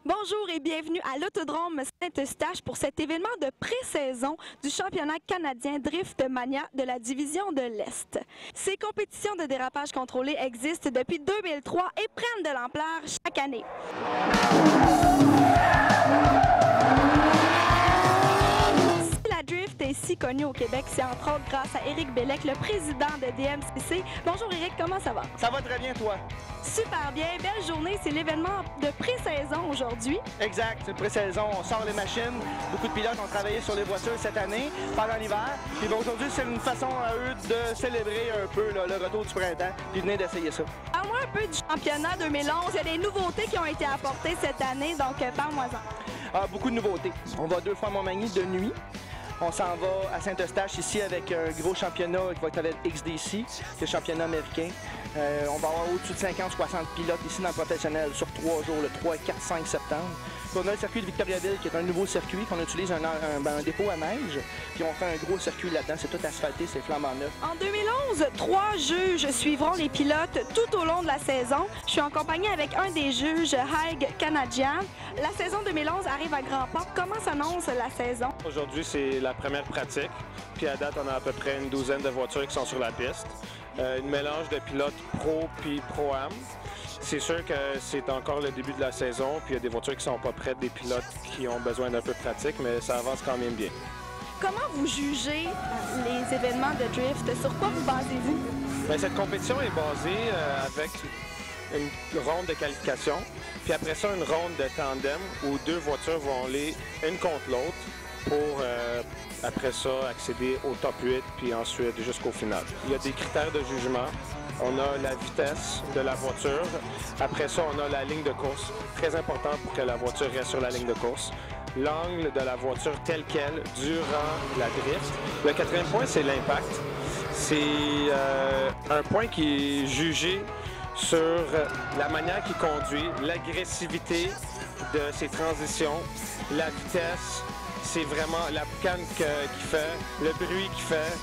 Bonjour et bienvenue à l'Autodrome Saint-Eustache pour cet événement de pré-saison du championnat canadien Drift Mania de la division de l'Est. Ces compétitions de dérapage contrôlé existent depuis 2003 et prennent de l'ampleur chaque année. Est si connu au Québec, c'est entre autres grâce à Éric Bellec, le président de DMCC. Bonjour Éric, comment ça va? Ça va très bien, toi? Super bien, belle journée, c'est l'événement de pré-saison aujourd'hui. Exact, c'est pré-saison, on sort les machines. Beaucoup de pilotes ont travaillé sur les voitures cette année, pendant l'hiver. Puis aujourd'hui, c'est une façon à eux de célébrer un peu là, le retour du printemps, puis venez d'essayer ça. Parle-moi un peu du championnat 2011, il y a des nouveautés qui ont été apportées cette année, donc parle-moi-en. Beaucoup de nouveautés. On va 2 fois à Montmagny de nuit. On s'en va à Saint-Eustache ici avec un gros championnat qui va être avec XDC, qui est le championnat américain. On va avoir au-dessus de 50-60 pilotes ici dans le professionnel sur 3 jours, le 3, 4, 5 septembre. Puis on a le circuit de Victoriaville qui est un nouveau circuit qu'on utilise un dépôt à neige. Puis on fait un gros circuit là-dedans, c'est tout asphalté, c'est flambant neuf. En 2011, 3 juges suivront les pilotes tout au long de la saison. Je suis en compagnie avec un des juges, Haig Canadian. La saison 2011 arrive à grands pas. Comment s'annonce la saison? Aujourd'hui, c'est la première pratique. Puis à date, on a à peu près une douzaine de voitures qui sont sur la piste. Un mélange de pilotes pro puis pro-am. C'est sûr que c'est encore le début de la saison, puis il y a des voitures qui sont pas prêtes, des pilotes qui ont besoin d'un peu de pratique, mais ça avance quand même bien. Comment vous jugez les événements de drift? Sur quoi vous basez-vous? Bien, cette compétition est basée avec une ronde de qualification, puis après ça, une ronde de tandem où 2 voitures vont aller une contre l'autre pour, après ça, accéder au top 8, puis ensuite jusqu'au final. Il y a des critères de jugement. On a la vitesse de la voiture. Après ça, on a la ligne de course. Très important pour que la voiture reste sur la ligne de course. L'angle de la voiture tel quel durant la drift. Le 4e point, c'est l'impact. C'est un point qui est jugé sur la manière qu'il conduit, l'agressivité de ses transitions, la vitesse. C'est vraiment la boucane qu'il fait, le bruit qu'il fait.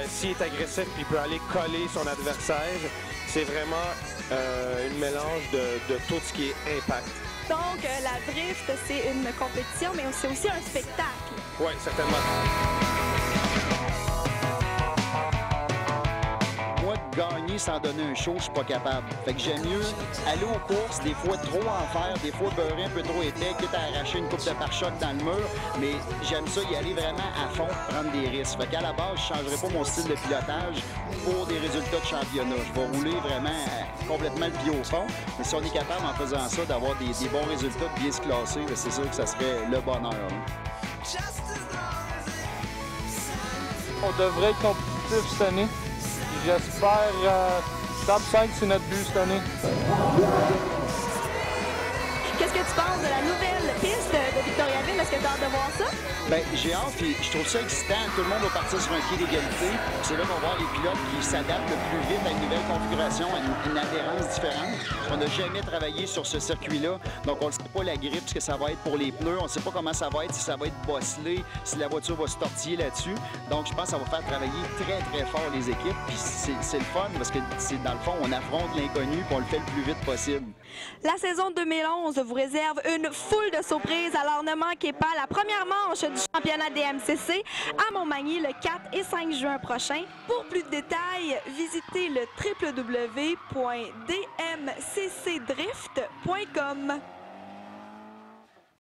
S'il est agressif, puis il peut aller coller son adversaire. C'est vraiment un mélange de tout ce qui est impact. Donc, la drift, c'est une compétition, mais c'est aussi un spectacle. Oui, certainement. Moi, gagner sans donner un show, je suis pas capable. Fait que j'aime mieux aller aux courses, des fois trop en faire, des fois beurrer un peu trop épais, quitte à arracher une coupe de pare-choc dans le mur, mais j'aime ça y aller vraiment à fond, prendre des risques. Fait qu'à la base, je changerai pas mon style de pilotage pour des résultats de championnat. Je vais rouler vraiment complètement le pied au fond, mais si on est capable en faisant ça d'avoir des bons résultats, de bien se classer, c'est sûr que ça serait le bonheur. Hein. On devrait être compétitif cette année. J'espère top 5, c'est notre but cette année. Qu'est-ce que tu penses de la nouvelle piste de Victoriaville? Est-ce que tu as hâte de voir ça? Bien, j'ai hâte, puis je trouve ça excitant. Tout le monde va partir sur un pied d'égalité. C'est là qu'on va voir les pilotes qui s'adaptent le plus vite à une nouvelle configuration, à une adhérence différente. On n'a jamais travaillé sur ce circuit-là, donc on ne sait pas la grippe, ce que ça va être pour les pneus. On ne sait pas comment ça va être, si ça va être bosselé, si la voiture va se tortiller là-dessus. Donc, je pense que ça va faire travailler très, très fort les équipes. Puis c'est le fun, parce que dans le fond, on affronte l'inconnu, puis on le fait le plus vite possible. La saison 2011 vous réserve une foule de surprises, alors ne manquez pas la première manche du championnat DMCC à Montmagny le 4 et 5 juin prochain. Pour plus de détails, visitez le www.dmccdrift.com.